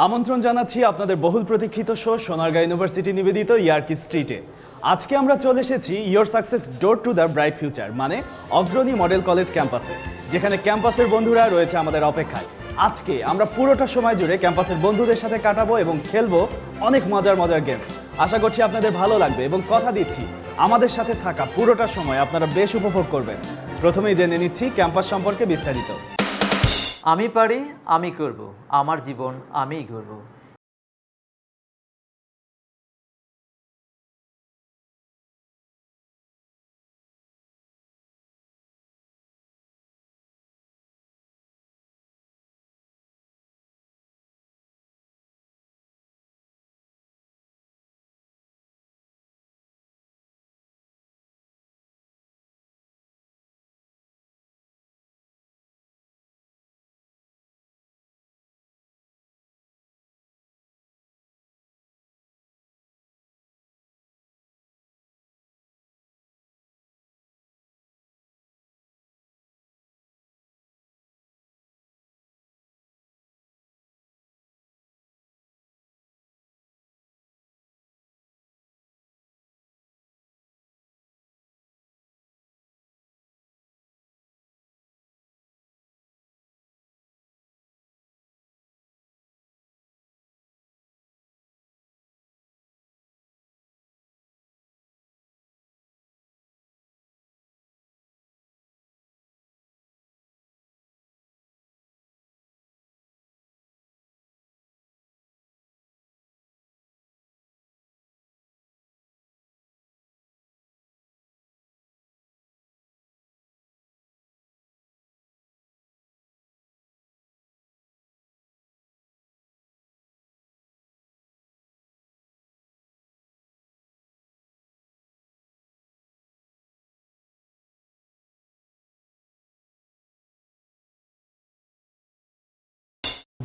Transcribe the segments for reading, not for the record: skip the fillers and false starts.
আমন্ত্রণ জানাচ্ছি আপনাদের বহুল প্রতীক্ষিত শো সোনারগাঁ ইউনিভার্সিটি নিবেদিত ইয়ার্কি স্ট্রিটে। আজকে আমরা চলে এসেছি your success door to the bright future মানে অগ্রণী মডেল কলেজ ক্যাম্পাসে, যেখানে ক্যাম্পাসের বন্ধুরা রয়েছে আমাদের অপেক্ষায়। আজকে আমরা পুরোটা সময় জুড়ে ক্যাম্পাসের বন্ধুদের সাথে কাটাবো এবং খেলবো অনেক মজার মজার গেমস। আশা করছি আপনাদের ভালো লাগবে এবং কথা দিচ্ছি আমাদের সাথে থাকা পুরোটা সময় আপনারা বেশ উপভোগ করবেন। প্রথমেই জেনে নিচ্ছি ক্যাম্পাস সম্পর্কে বিস্তারিত। আমি পারি, আমি করব, আমার জীবন আমিই গড়ব।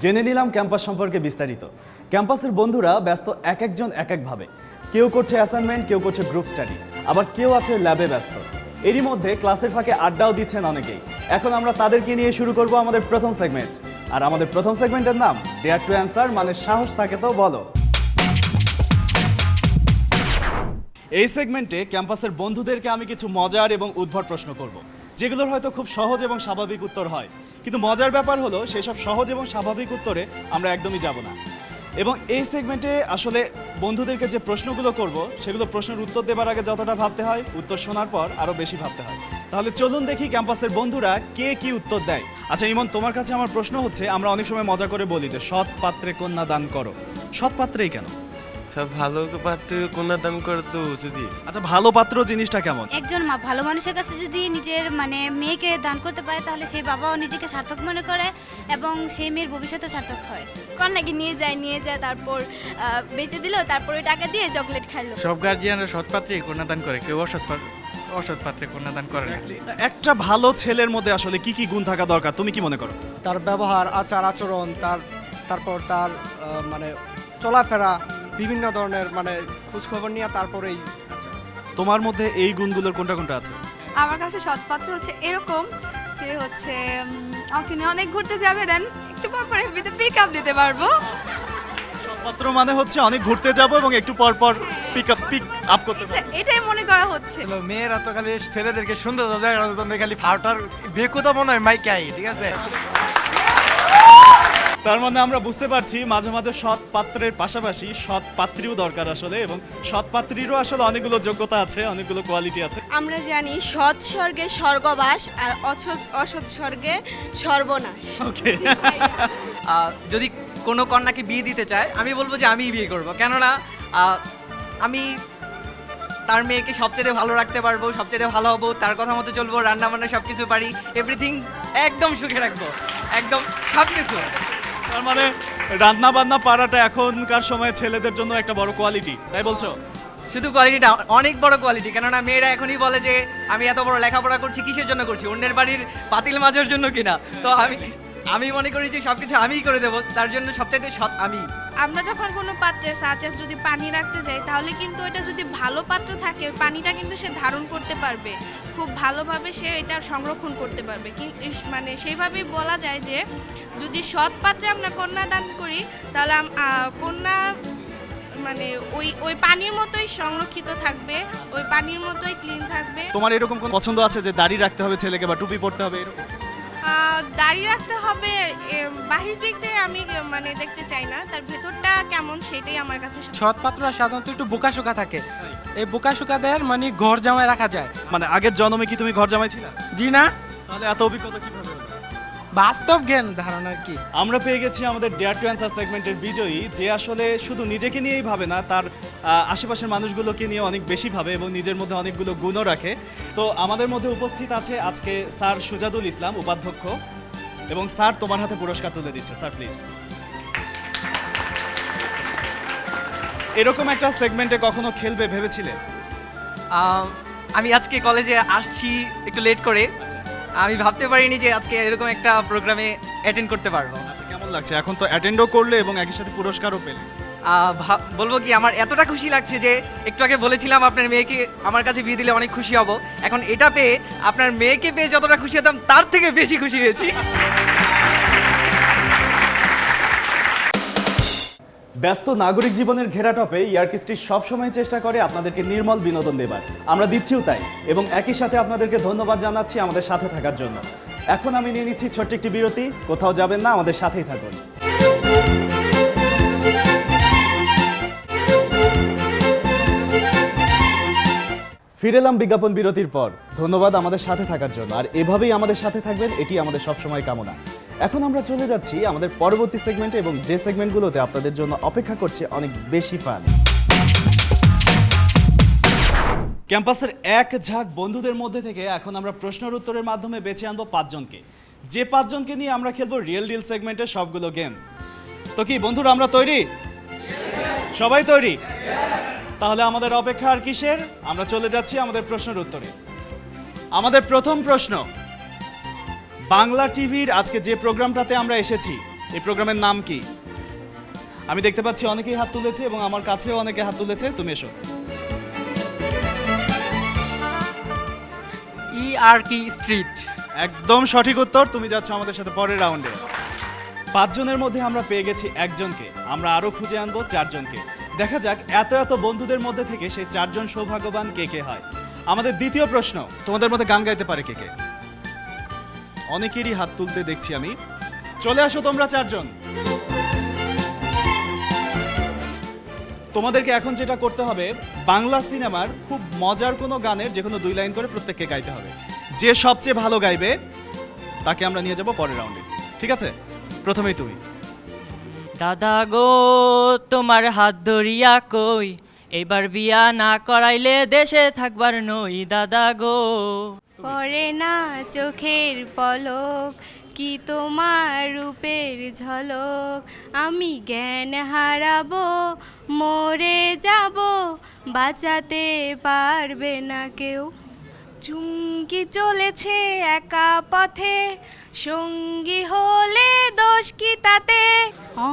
জেনে নিলাম ক্যাম্পাস সম্পর্কে বিস্তারিত। ক্যাম্পাসের বন্ধুরা ব্যস্ত এক একজন এক একভাবে। কেউ করছে অ্যাসাইনমেন্ট, কেউ করছে গ্রুপ স্টাডি, আবার কেউ আছে ল্যাবে ব্যস্ত। এরই মধ্যে ক্লাসের ফাঁকে আড্ডাও দিচ্ছেন অনেকেই। এখন আমরা তাদেরকে নিয়ে শুরু করব আমাদের প্রথম সেগমেন্ট। আর আমাদের প্রথম সেগমেন্টের নাম ডেয়ার টু অ্যান্সার, মানে সাহস থাকে তো বলো। এই সেগমেন্টে ক্যাম্পাসের বন্ধুদেরকে আমি কিছু মজার এবং উদ্ভট প্রশ্ন করব, যেগুলোর হয়তো খুব সহজ এবং স্বাভাবিক উত্তর হয়, কিন্তু মজার ব্যাপার হলো সেসব সহজ এবং স্বাভাবিক উত্তরে আমরা একদমই যাব না। এবং এই সেগমেন্টে আসলে বন্ধুদেরকে যে প্রশ্নগুলো করব সেগুলো প্রশ্নের উত্তর দেবার আগে যতটা ভাবতে হয়, উত্তর শোনার পর আরও বেশি ভাবতে হয়। তাহলে চলুন দেখি ক্যাম্পাসের বন্ধুরা কে কি উত্তর দেয়। আচ্ছা ইমন, তোমার কাছে আমার প্রশ্ন হচ্ছে, আমরা অনেক সময় মজা করে বলি যে সৎ পাত্রে কন্যা দান করো, সৎ পাত্রেই কেন? সব ভালো পাত্রে কন্যা দান করে তো যদি। আচ্ছা ভালো পাত্র জিনিসটা কেমন? একজন ভালো মানুষের কাছে যদি নিজের মেয়েকে দান করতে পারে তাহলে সেই বাবাও নিজেকে সার্থক মনে করে এবং সেই মেয়ের ভবিষ্যতে সার্থক হয়। কন্যাকে নিয়ে যায় তারপর বেচে দিল, তারপর ওই টাকা দিয়ে চকলেট খাইলো। সব গার্জিয়ানরা সৎ পাত্রে কন্যাদান করে, কেউ অসৎ পাত্রে কন্যাদান করে না। একটা ভালো ছেলের মধ্যে আসলে কি কি গুণ থাকা দরকার তুমি কি মনে করো? তার ব্যবহার, আচার আচরণ, তারপর তার মানে চলাফেরা, বিভিন্ন ধরনের মানে খোঁজখবর নিয়ে তারপরেই। তোমার মধ্যে এই গুণগুলোর কোনটা কোনটা আছে? আমার কাছে সৎপাত্র হচ্ছে এরকম যে হচ্ছে আমাকে নিয়ে অনেক ঘুরতে যাবে, দেন একটু পর পর এফবিতে পিক আপ দিতে পারবো। পাত্র মানে হচ্ছে অনেক ঘুরতে যাব এবং একটু পর পর পিক আপ করতে পারবো। এটাই মনে করা হচ্ছে। মেয়েরা তো খালি ছেলেদেরকে সুন্দর দেখানোর জন্য খালি ফাউটার বেকুদা মনে হয় মাইকাই, ঠিক আছে। তার মানে আমরা বুঝতে পারছি মাঝে মাঝে সৎ পাত্রের পাশাপাশি সৎ পাত্রীও দরকার আসলে, এবং সৎ পাত্রীরও আসলে অনেকগুলো যোগ্যতা আছে, অনেকগুলো কোয়ালিটি আছে। আমরা জানি সৎ স্বর্গে স্বর্গবাস আর অসৎ স্বর্গে সর্বনাশ। ওকে, যদি কোনো কন্যাকে বিয়ে দিতে চায় আমি বলবো যে আমিই বিয়ে করব, কেননা আমি তার মেয়েকে সবচেয়ে ভালো রাখতে পারবো, সবচেয়ে ভালো হবো, তার কথা মতো চলবো, রান্না বান্না সব কিছু পারি, এভরিথিং একদম সুখে রাখবো, একদম সব কিছু। তার মানে রান্না বান্না পারাটা এখনকার সময়ে ছেলেদের জন্য একটা বড় কোয়ালিটি, তাই বলছো? শুধু কোয়ালিটিটা অনেক বড় কোয়ালিটি, কেননা মেয়েরা এখনই বলে যে আমি এত বড় লেখাপড়া করছি কিসের জন্য করছি, অন্যের বাড়ির পাতিল মাজার জন্য কিনা। তো আমি আমি মনে করি যে সবকিছু আমিই করে দেবো, তার জন্য সবচাইতে সৎ আমি। আমরা যখন কোনো পাত্রে সাচেস যদি পানি রাখতে যাই তাহলে কিন্তু এটা যদি ভালো পাত্র থাকে পানিটা কিন্তু সে ধারণ করতে পারবে, খুব ভালোভাবে সে এটা সংরক্ষণ করতে পারবে। মানে সেইভাবেই বলা যায় যে যদি সৎ পাত্রে আমরা কন্যাদান করি তাহলে কন্যা মানে ওই পানির মতোই সংরক্ষিত থাকবে, ওই পানির মতোই ক্লিন থাকবে। তোমার এরকম কোন পছন্দ আছে যে দাড়ি রাখতে হবে ছেলেকে বা টুপি পরতে হবে এরকম? দাড়ি রাখতে হবে বাহির দিক থেকে আমি মানে দেখতে চাই না, তার ভেতরটা কেমন সেটাই আমার কাছে সৎ পাত্ররা সাধারণত একটু বোকাশোকা থাকে, এই বোকাশোকাদের মানে ঘর জামাই রাখা যায়। মানে আগের জন্মে কি তুমি ঘর জামাই ছিলা? জি না, তাহলে এত অভিজ্ঞতা কিভাবে হলো? বাস্তব জ্ঞান ধারণা কি। আমরা পেয়ে গেছি আমাদের ডেয়ার টু অ্যান্সার সেগমেন্টের বিজয়ী, যে আসলে শুধু নিজেকে নিয়েই ভাবে না, তার আশেপাশের মানুষগুলোকে নিয়ে অনেক বেশি ভাবে এবং নিজের মধ্যে অনেকগুলো গুণও রাখে। তো আমাদের মধ্যে উপস্থিত আছে আজকে স্যার সুজাদুল ইসলাম, উপাধ্যক্ষ, এবং স্যার তোমার হাতে পুরস্কার তুলে দিচ্ছে। Sir please. এরকম একটা সেগমেন্টে কখনো খেলবে ভেবেছিলে? আমি আজকে কলেজে আসছি একটু লেট করে, আমি ভাবতে পারিনি যে আজকে এরকম একটা প্রোগ্রামে অ্যাটেন্ড করতে পারবো। আচ্ছা, কেমন লাগছে? এখন তো অ্যাটেন্ডও করলে এবং একই সাথে পুরস্কারও পেলে। বলবো কি, আমার এতটা খুশি লাগছে যে একটু আগে বলেছিলাম আপনার মেয়েকে আমার কাছে বিয়ে দিলে অনেক খুশি হব, এখন এটা পেয়ে আপনার মেয়েকে পেয়ে যতটা খুশি হতাম তার থেকে বেশি খুশি হয়েছি। ব্যস্ত নাগরিক জীবনের ঘেরাটপে ইয়ারকিস্ট্রি সবসময় চেষ্টা করে আপনাদেরকে নির্মল বিনোদন দেবার, আমরা দিচ্ছিও তাই, এবং একই সাথে আপনাদেরকে ধন্যবাদ জানাচ্ছি আমাদের সাথে থাকার জন্য। এখন আমি নিয়ে নিচ্ছি ছোট্ট একটি বিরতি, কোথাও যাবেন না, আমাদের সাথেই থাকুন। ফিরে এলাম বিজ্ঞাপন বিরতির পর। ধন্যবাদ আমাদের সাথে থাকার জন্য, আর এভাবেই আমাদের সাথে থাকবেন, এটি আমাদের সবসময় কামনা। এখন আমরা চলে যাচ্ছি আমাদের পরবর্তী সেগমেন্টে, এবং যে সেগমেন্টগুলোতে আপনাদের জন্য অপেক্ষা করছে অনেক বেশি ফান। ক্যাম্পাসের এক ঝাঁক বন্ধুদের মধ্যে থেকে এখন আমরা প্রশ্নের উত্তরের মাধ্যমে বেছে আনবো 5 জনকে, যে 5 জনকে নিয়ে আমরা খেলবো রিয়েল ডিল সেগমেন্টের সবগুলো গেমস। তো কি বন্ধুরা, আমরা তৈরি? সবাই তৈরি? তাহলে আমাদের অপেক্ষা আর কিসের, আমরা চলে যাচ্ছি আমাদের প্রশ্নের উত্তরে। আমাদের প্রথম প্রশ্ন, বাংলা টিভির আজকে যে প্রোগ্রামটাতে আমরা এসেছি, এই প্রোগ্রামের নাম কি? আমি দেখতে পাচ্ছি অনেকেই হাত তুলেছে এবং আমার কাছেও অনেকে হাত তুলেছে। তুমি এসো। ERK street. একদম সঠিক উত্তর, তুমি যাচ্ছ আমাদের সাথে পরের রাউন্ডে। 5 জনের মধ্যে আমরা পেয়ে গেছি একজনকে, আমরা আরো খুঁজে আনবো 4 জনকে। দেখা যাক এত এত বন্ধুদের মধ্যে থেকে সেই 4 জন সৌভাগ্যবান কে কে হয়। আমাদের দ্বিতীয় প্রশ্ন, তোমাদের মধ্যে গান গাইতে পারে কে কে? অনেকেরই হাত তুলতে দেখছি আমি। চলে আসো তোমরা 4 জন। তোমাদেরকে এখন যেটা করতে হবে, বাংলা সিনেমার খুব মজার কোনো গানের যে কোনো 2 লাইন করে প্রত্যেককে গাইতে হবে। যে সবচেয়ে ভালো গাইবে তাকে আমরা নিয়ে যাব পরের রাউন্ডে, ঠিক আছে? প্রথমেই তুমি। দাদা গো তোমার হাত ধরিয়া কই, এবার বিয়া না করাইলে দেশে থাকবার নই দাদা গো। পড়ে না চোখের পলক, কি তোমার রূপের ঝলক, আমি জ্ঞান হারাবো, মরে যাব, বাঁচাতে পারবে না কেউ। চুমকি চলেছে একা পথে, সঙ্গী হলে দোষ কি তাতে,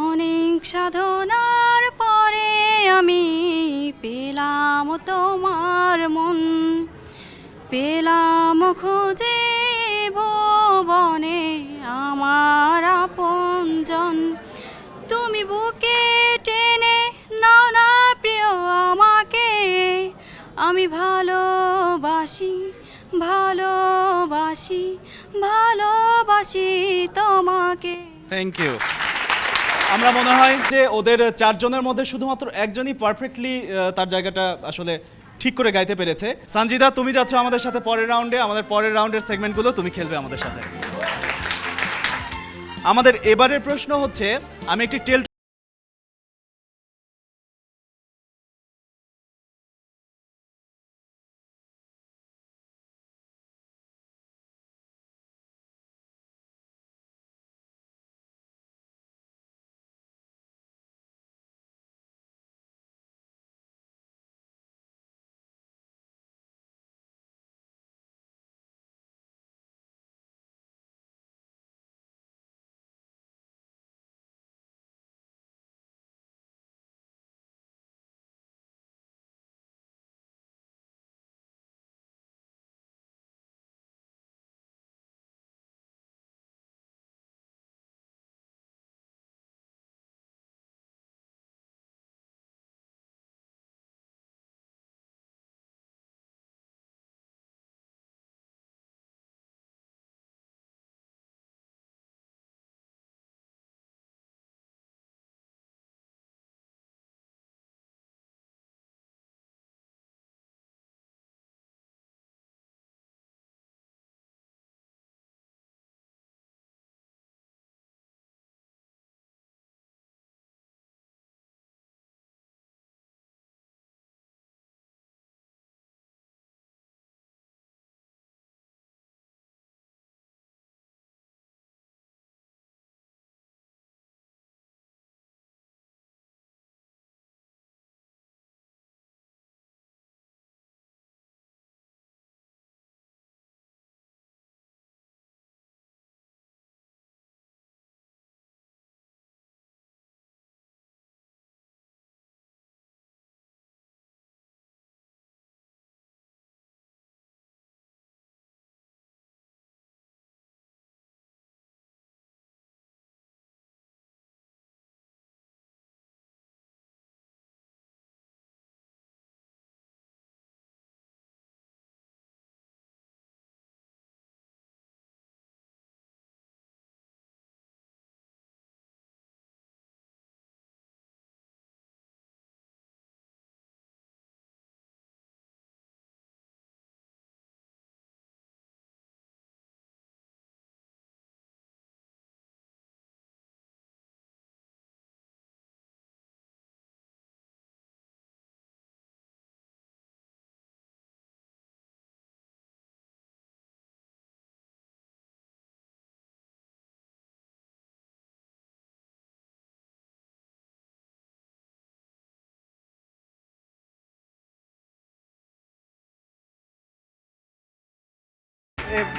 অনেক সাধনার পরে আমি পেলাম তোমার মন, পেলাম খুঁজে ভুবনে আমার আপনজন, তুমি বুকে টেনে নাও না প্রিয় আমাকে, আমি ভালোবাসি ভালোবাসি ভালোবাসি তোমাকে। Thank you. আমরা মনে হয় যে ওদের 4 জনের মধ্যে শুধুমাত্র একজনই পারফেক্টলি তার জায়গাটা আসলে ঠিক করে গাইতে পেরেছে। সঞ্জিদা, তুমি যাচ্ছ আমাদের সাথে পরের রাউন্ডে। আমাদের পরের রাউন্ডের সেগমেন্টগুলো তুমি খেলবে আমাদের সাথে। আমাদের এবারের প্রশ্ন হচ্ছে, আমি একটি টেল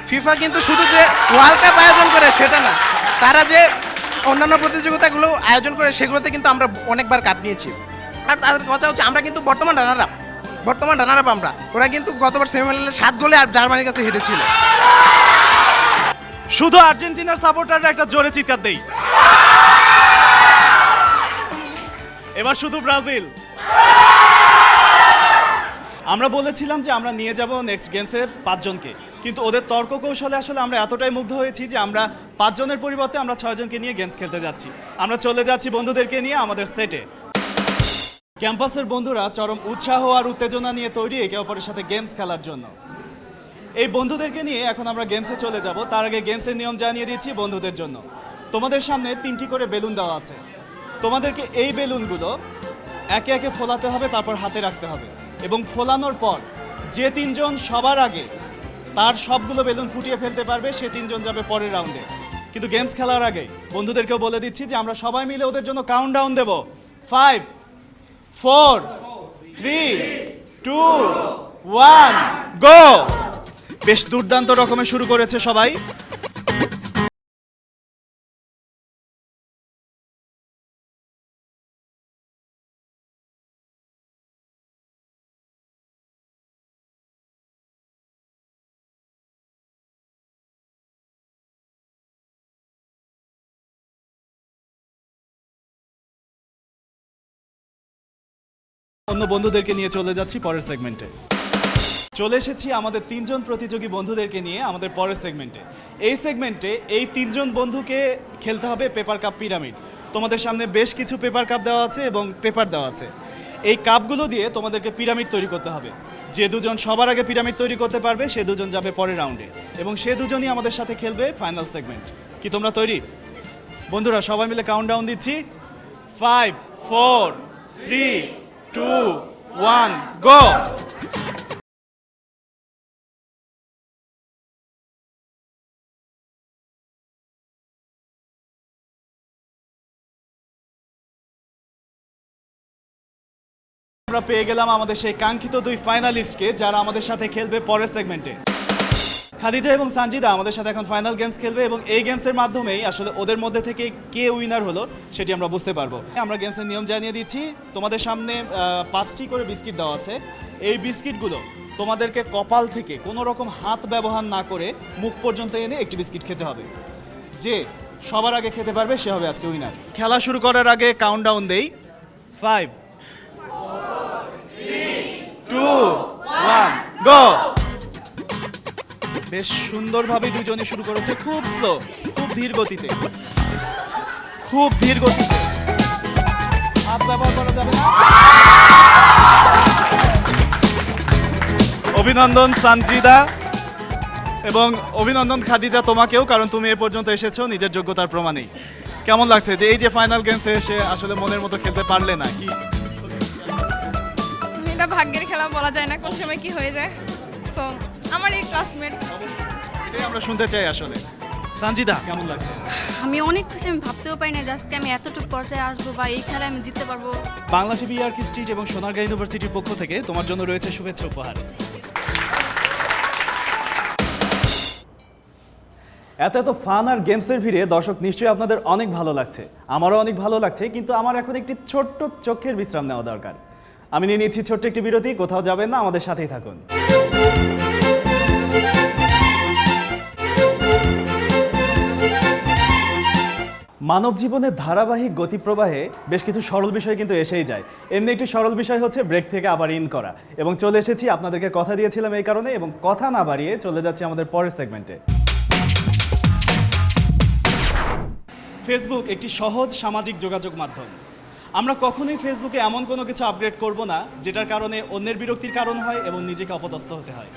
ফিফা কিন্তু শুধু যে ওয়ার্ল্ড কাপ আয়োজন করে সেটা না, তারা যে অন্যান্য প্রতিযোগিতাগুলো আয়োজন করে সেগুলোতে কিন্তু আমরা অনেকবার কাপ নিয়েছি। আর তাদের কথা হচ্ছে আমরা কিন্তু বর্তমান রানার আপ আমরা। ওরা কিন্তু গতবার সেমিফাইনালে 7 গোলে আর জার্মানির কাছে হেরেছিল। শুধু আর্জেন্টিনার সাপোর্টাররা একটা জোরে চিৎকার দেই। এবার শুধু ব্রাজিল। আমরা বলেছিলাম যে আমরা নিয়ে যাব নেক্সট গেমসে 5 জনকে, কিন্তু ওদের তর্ক কৌশলে আসলে আমরা এতটাই মুগ্ধ হয়েছি যে আমরা 5 জনের পরিবর্তে আমরা 6 জনকে নিয়ে গেমস খেলতে যাচ্ছি। আমরা চলে যাচ্ছি বন্ধুদেরকে নিয়ে আমাদের সেটে। ক্যাম্পাসের বন্ধুরা চরম উৎসাহ আর উত্তেজনা নিয়ে তৈরি একে অপরের সাথে গেমস খেলার জন্য। এই বন্ধুদেরকে নিয়ে এখন আমরা গেমসে চলে যাব। তার আগে গেমসের নিয়ম জানিয়ে দিচ্ছি বন্ধুদের জন্য। তোমাদের সামনে 3টি করে বেলুন দেওয়া আছে। তোমাদেরকে এই বেলুনগুলো একে একে ফোলাতে হবে, তারপর হাতে রাখতে হবে এবং ফোলানোর পর যে 3 জন সবার আগে তার সবগুলো বেলুন ফুটিয়ে ফেলতে পারবে সে 3 জন যাবে পরের রাউন্ডে। কিন্তু গেমস খেলার আগে বন্ধুদেরকেও বলে দিচ্ছি যে আমরা সবাই মিলে ওদের জন্য কাউন্টডাউন দেব। 5 4 3 2 1 গো। বেশ দুর্দান্ত রকমের শুরু করেছে সবাই। অন্য বন্ধুদেরকে নিয়ে চলে যাচ্ছি পরের সেগমেন্টে। চলে এসেছি আমাদের 3 জন প্রতিযোগী বন্ধুদেরকে নিয়ে আমাদের পরের সেগমেন্টে। এই সেগমেন্টে এই 3 জন বন্ধুকে খেলতে হবে পেপার কাপ পিরামিড। তোমাদের সামনে বেশ কিছু পেপার কাপ দেওয়া আছে এবং পেপার দেওয়া আছে। এই কাপগুলো দিয়ে তোমাদেরকে পিরামিড তৈরি করতে হবে। যে 2 জন সবার আগে পিরামিড তৈরি করতে পারবে সে 2 জন যাবে পরের রাউন্ডে এবং সে 2 জনই আমাদের সাথে খেলবে ফাইনাল সেগমেন্ট। কি তোমরা তৈরি? বন্ধুরা সবাই মিলে কাউন্টডাউন দিচ্ছি। 5 4 3 2 1 গো। আমরা পেয়ে গেলাম আমাদের সেই কাঙ্ক্ষিত 2 ফাইনালিস্টকে যারা আমাদের সাথে খেলবে পরের সেগমেন্টে। খাদিজা এবং সানজিদা আমাদের সাথে এখন ফাইনাল গেমস খেলবে এবং এই গেমসের মাধ্যমেই আসলে ওদের মধ্যে থেকে কে উইনার হলো সেটি আমরা বুঝতে পারবো। আমরা গেমসের নিয়ম জানিয়ে দিচ্ছি। তোমাদের সামনে 5টি করে বিস্কিট দেওয়া আছে। এই বিস্কিটগুলো তোমাদেরকে কপাল থেকে কোনো রকম হাত ব্যবহার না করে মুখ পর্যন্ত এনে একটি বিস্কিট খেতে হবে। যে সবার আগে খেতে পারবে সে হবে আজকে উইনার। খেলা শুরু করার আগে কাউন্টডাউন দেই। 5 2 1 গো। বেশ সুন্দরভাবে 2 জনই শুরু করেছে। খুব স্লো, খুব ধীর গতিতে, খুব ধীর গতিতে। হাত ব্যবহার করা যাবে না। অভিনন্দন সানজিদা এবং অভিনন্দন খাদিজা তোমাকেও, কারণ তুমি এ পর্যন্ত এসেছো নিজের যোগ্যতার প্রমাণেই। কেমন লাগছে যে এই যে ফাইনাল গেমসে এসে আসলে মনের মতো খেলতে পারলে না? কি এটা ভাগ্যের খেলা, বলা যায় না কোন সময় কি হয়ে যায়। সো আমার এই ক্লাসমেট, এটাই আমরা শুনতে চাই আসলে। সানজিদা কেমন লাগছে? আমি অনেক খুশি। আমি ভাবতেও পারি না যে আজকে আমি এতটুকু পর্যায়ে আসবো বা এই খেলায় আমি জিততে পারবো। বাংলা টিভি আরকি স্ট্রিট এবং সোনারগাঁ ইউনিভার্সিটির পক্ষ থেকে তোমার জন্য রয়েছে শুভেচ্ছা উপহার। এত ফান আর গেমসের ভিড়ে দর্শক নিশ্চয়ই আপনাদের অনেক ভালো লাগছে, আমারও অনেক ভালো লাগছে, কিন্তু আমার এখন একটি ছোট্ট চোখের বিশ্রাম নেওয়া দরকার। আমি নিয়ে নিচ্ছি ছোট্ট একটি বিরতি। কোথাও যাবেন না, আমাদের সাথেই থাকুন। মানব জীবনের ধারাবাহিক গতিপ্রবাহে বেশ কিছু সরল বিষয় কিন্তু এসেই যায়। এমনি একটি সরল বিষয় হচ্ছে ব্রেক থেকে আবার ইন করা, এবং চলে এসেছি। আপনাদেরকে কথা দিয়েছিলাম এই কারণে, এবং কথা না বাড়িয়ে চলে যাচ্ছি আমাদের পরের সেগমেন্টে। ফেসবুক একটি সহজ সামাজিক যোগাযোগ মাধ্যম। আমরা কখনোই ফেসবুকে এমন কোনো কিছু আপগ্রেড করব না যেটার কারণে অন্যের বিরক্তির কারণ হয় এবং নিজেকে অপদস্থ হতে হয়।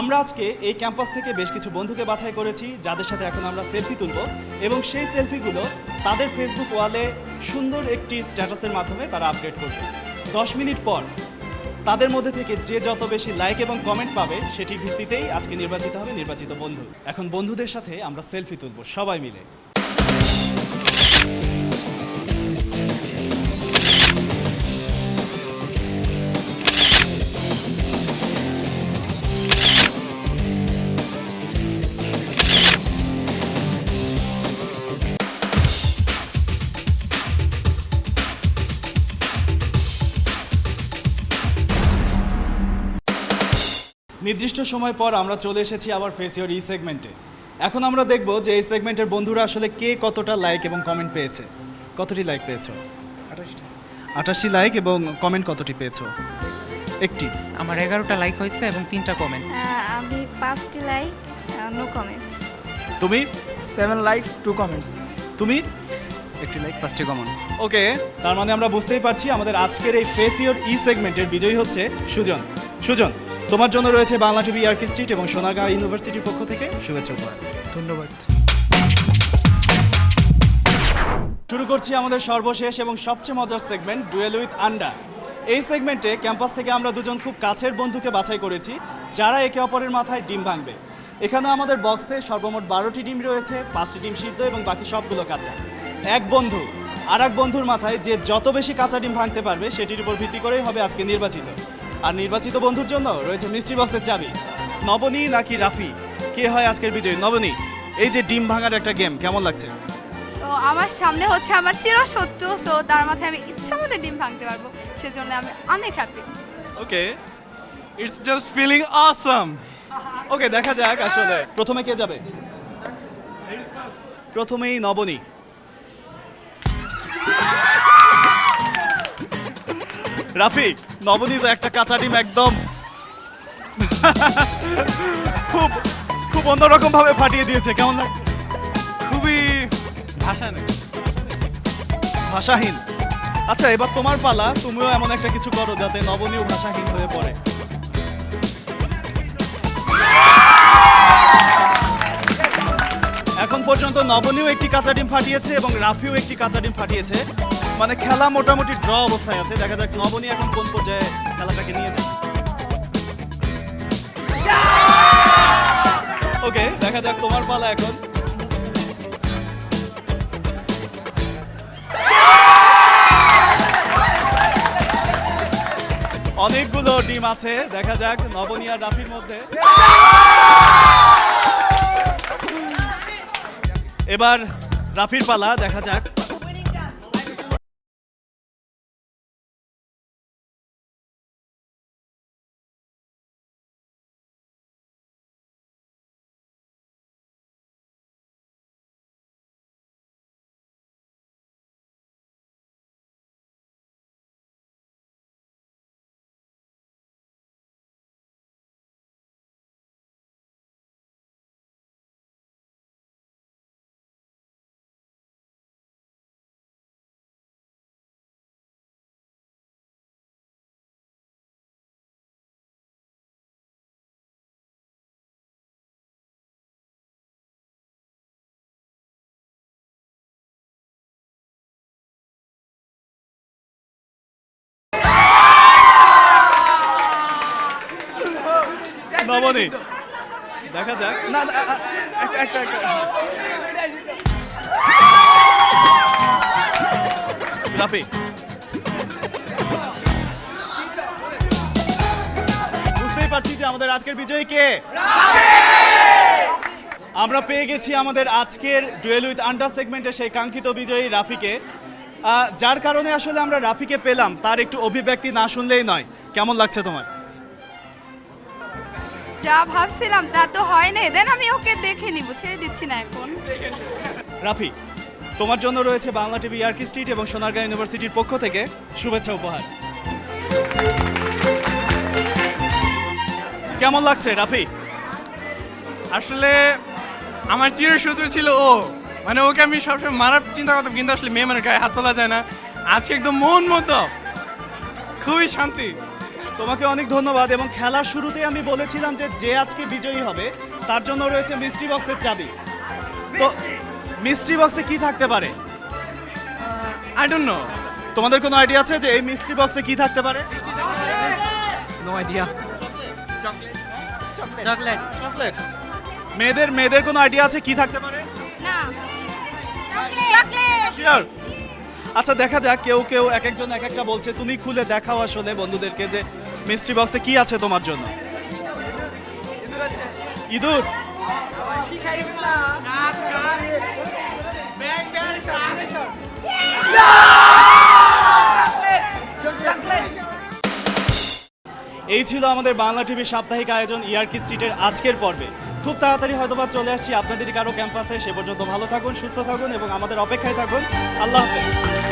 আমরা আজকে এই ক্যাম্পাস থেকে বেশ কিছু বন্ধুকে বাছাই করেছি যাদের সাথে এখন আমরা সেলফি তুলব, এবং সেই সেলফিগুলো তাদের ফেসবুক ওয়ালে সুন্দর একটি স্ট্যাটাসের মাধ্যমে তারা আপডেট করবে। 10 মিনিট পর তাদের মধ্যে থেকে যে যত বেশি লাইক এবং কমেন্ট পাবে সেটির ভিত্তিতেই আজকে নির্বাচিত হবে নির্বাচিত বন্ধু। এখন বন্ধুদের সাথে আমরা সেলফি তুলব সবাই মিলে। নির্দিষ্ট সময় পর আমরা চলে এসেছি আবার ফেস ইওর ই সেগমেন্টে। এখন আমরা দেখব যে এই সেগমেন্টের বন্ধুরা আসলে কে কতটা লাইক এবং কমেন্ট পেয়েছে। কতটি লাইক পেয়েছো? 28টি লাইক এবং কমেন্ট কতটি পেয়েছো? একটি। আমার 11টা লাইক হয়েছে এবং 3টা কমেন্ট। আমি 5টি লাইক, নো কমেন্ট। তুমি? 7 লাইকস 2 কমেন্টস। তুমি? একটি লাইক 5টি কমেন্ট। ওকে, তার মানে আমরা বুঝতেই পারছি আমাদের আজকের এই ফেস ইওর ই সেগমেন্টের বিজয়ী হচ্ছে সুজন। সুজন, তোমার জন্য রয়েছে বাংলা টিভি ইয়ার্কি স্ট্রিট এবং সোনারগাঁও ইউনিভার্সিটির পক্ষ থেকে শুভেচ্ছা উপহার। ধন্যবাদ। শুরু করছি আমাদের সর্বশেষ এবং সবচেয়ে মজার সেগমেন্ট ডুয়েল উইথ আন্ডা। এই সেগমেন্টে ক্যাম্পাস থেকে আমরা দুজন খুব কাছের বন্ধুকে বাছাই করেছি যারা একে অপরের মাথায় ডিম ভাঙবে। এখানে আমাদের বক্সে সর্বমোট 12টি ডিম রয়েছে, 5টি ডিম সিদ্ধ এবং বাকি সবগুলো কাঁচা। এক বন্ধু আর এক বন্ধুর মাথায় যে যত বেশি কাঁচা ডিম ভাঙতে পারবে সেটির উপর ভিত্তি করেই হবে আজকে নির্বাচিত। আর নির্বাচিত বন্ধুর জন্য রয়েছে মিস্ট্রি বক্সের চাবি। নবনী নাকি রাফি, কে হয় আজকের বিজয়ী? নবনী, এই যে ডিম ভাঙার একটা গেম কেমন লাগছে? তো আমার সামনে হচ্ছে আমার চিরশত্রু, সো তার মাথায় আমি ইচ্ছা মতো ডিম ভাঙতে পারবো, সেজন্য আমি অনেক happy. Okay, it's just feeling awesome. Okay, দেখা যাক আসলে প্রথমে কে যাবে। প্রথমেই নবনী। রাফি, নবনী তো একটা কাঁচা ডিম একদম খুব খুব অন্যরকম ভাবে ফাটিয়ে দিয়েছে। কেমন লাগছে? খুবই ভাষা নেই, ভাষাহীন। আচ্ছা, এবার তোমার পালা, তুমিও এমন একটা কিছু করো যাতে নবনীও ভাষাহীন হয়ে পড়ে। এখন পর্যন্ত নবনীও একটি কাঁচা ডিম ফাটিয়েছে এবং রাফিও একটি কাঁচা ডিম ফাটিয়েছে। মানে খেলা মোটামুটি ড্র অবস্থায় আছে। দেখা যাক নবনী এখন কোন পর্যায়ে খেলাটাকে নিয়ে যায়। ওকে, দেখা যাক তোমার পালা এখন। অনেকগুলো ডিম আছে, দেখা যাক নবনী আর রাফির মধ্যে। এবার রাফির পালা, দেখা যাক। নবনী, দেখা যাক। না না, একটা রাফি, বুঝতেই পারছি যে আমাদের আজকের বিজয়ী কে। আমরা পেয়ে গেছি আমাদের আজকের ডুয়েল উইথ আন্ডা সেগমেন্টে সেই কাঙ্ক্ষিত বিজয়ী রাফিকে। যার কারণে আসলে আমরা রাফিকে পেলাম, তার একটু অভিব্যক্তি না শুনলেই নয়। কেমন লাগছে তোমার? যা ভাবছিলাম তা তো হয় না, দেন আমি ওকে দেখে নিব, ছেড়ে দিচ্ছি না এখন। রাফি, তোমার জন্য রয়েছে বাংলা টিভি ইয়ার্কি স্ট্রিট এবং সোনারগাঁও ইউনিভার্সিটির পক্ষ থেকে শুভেচ্ছা উপহার। কেমন লাগছে রাফি? আসলে আমার চিরশত্রু ছিল ও, মানে ওকে আমি সবসময় মারার চিন্তা করতাম, কিন্তু আসলে মেয়ে মানে গায়ে হাত তোলা যায় না। আজকে একদম মন মতো, খুবই শান্তি। তোমাকে অনেক ধন্যবাদ। এবং খেলার শুরুতে আমি বলেছিলাম যে যে আজকে বিজয়ী হবে তার জন্য রয়েছে মিস্ট্রি বক্সের চাবি। তো মিস্ট্রি বক্সে কি থাকতে পারে? I don't know. তোমাদের কোনো আইডিয়া আছে যে এই মিস্ট্রি বক্সে কি থাকতে পারে? No idea. চকলেট। চকলেট। মেয়েদের কোনো আইডিয়া আছে কি থাকতে পারে? না, চকলেট। শিওর? আচ্ছা, দেখা যাক, কেউ কেউ এক একজন এক একটা বলছে। তুমি খুলে দেখাও আসলে বন্ধুদেরকে যে মিস্ট্রি বক্সে কি আছে তোমার জন্য। ইঁদুর? এই ছিল আমাদের বাংলা টিভির সাপ্তাহিক আয়োজন ইয়ার্কি স্ট্রিটের আজকের পর্বে। খুব তাড়াতাড়ি হয়তোবা চলে আসছি আপনাদের কারো ক্যাম্পাসে। সে পর্যন্ত ভালো থাকুন, সুস্থ থাকুন এবং আমাদের অপেক্ষায় থাকুন। আল্লাহ হাফেজ।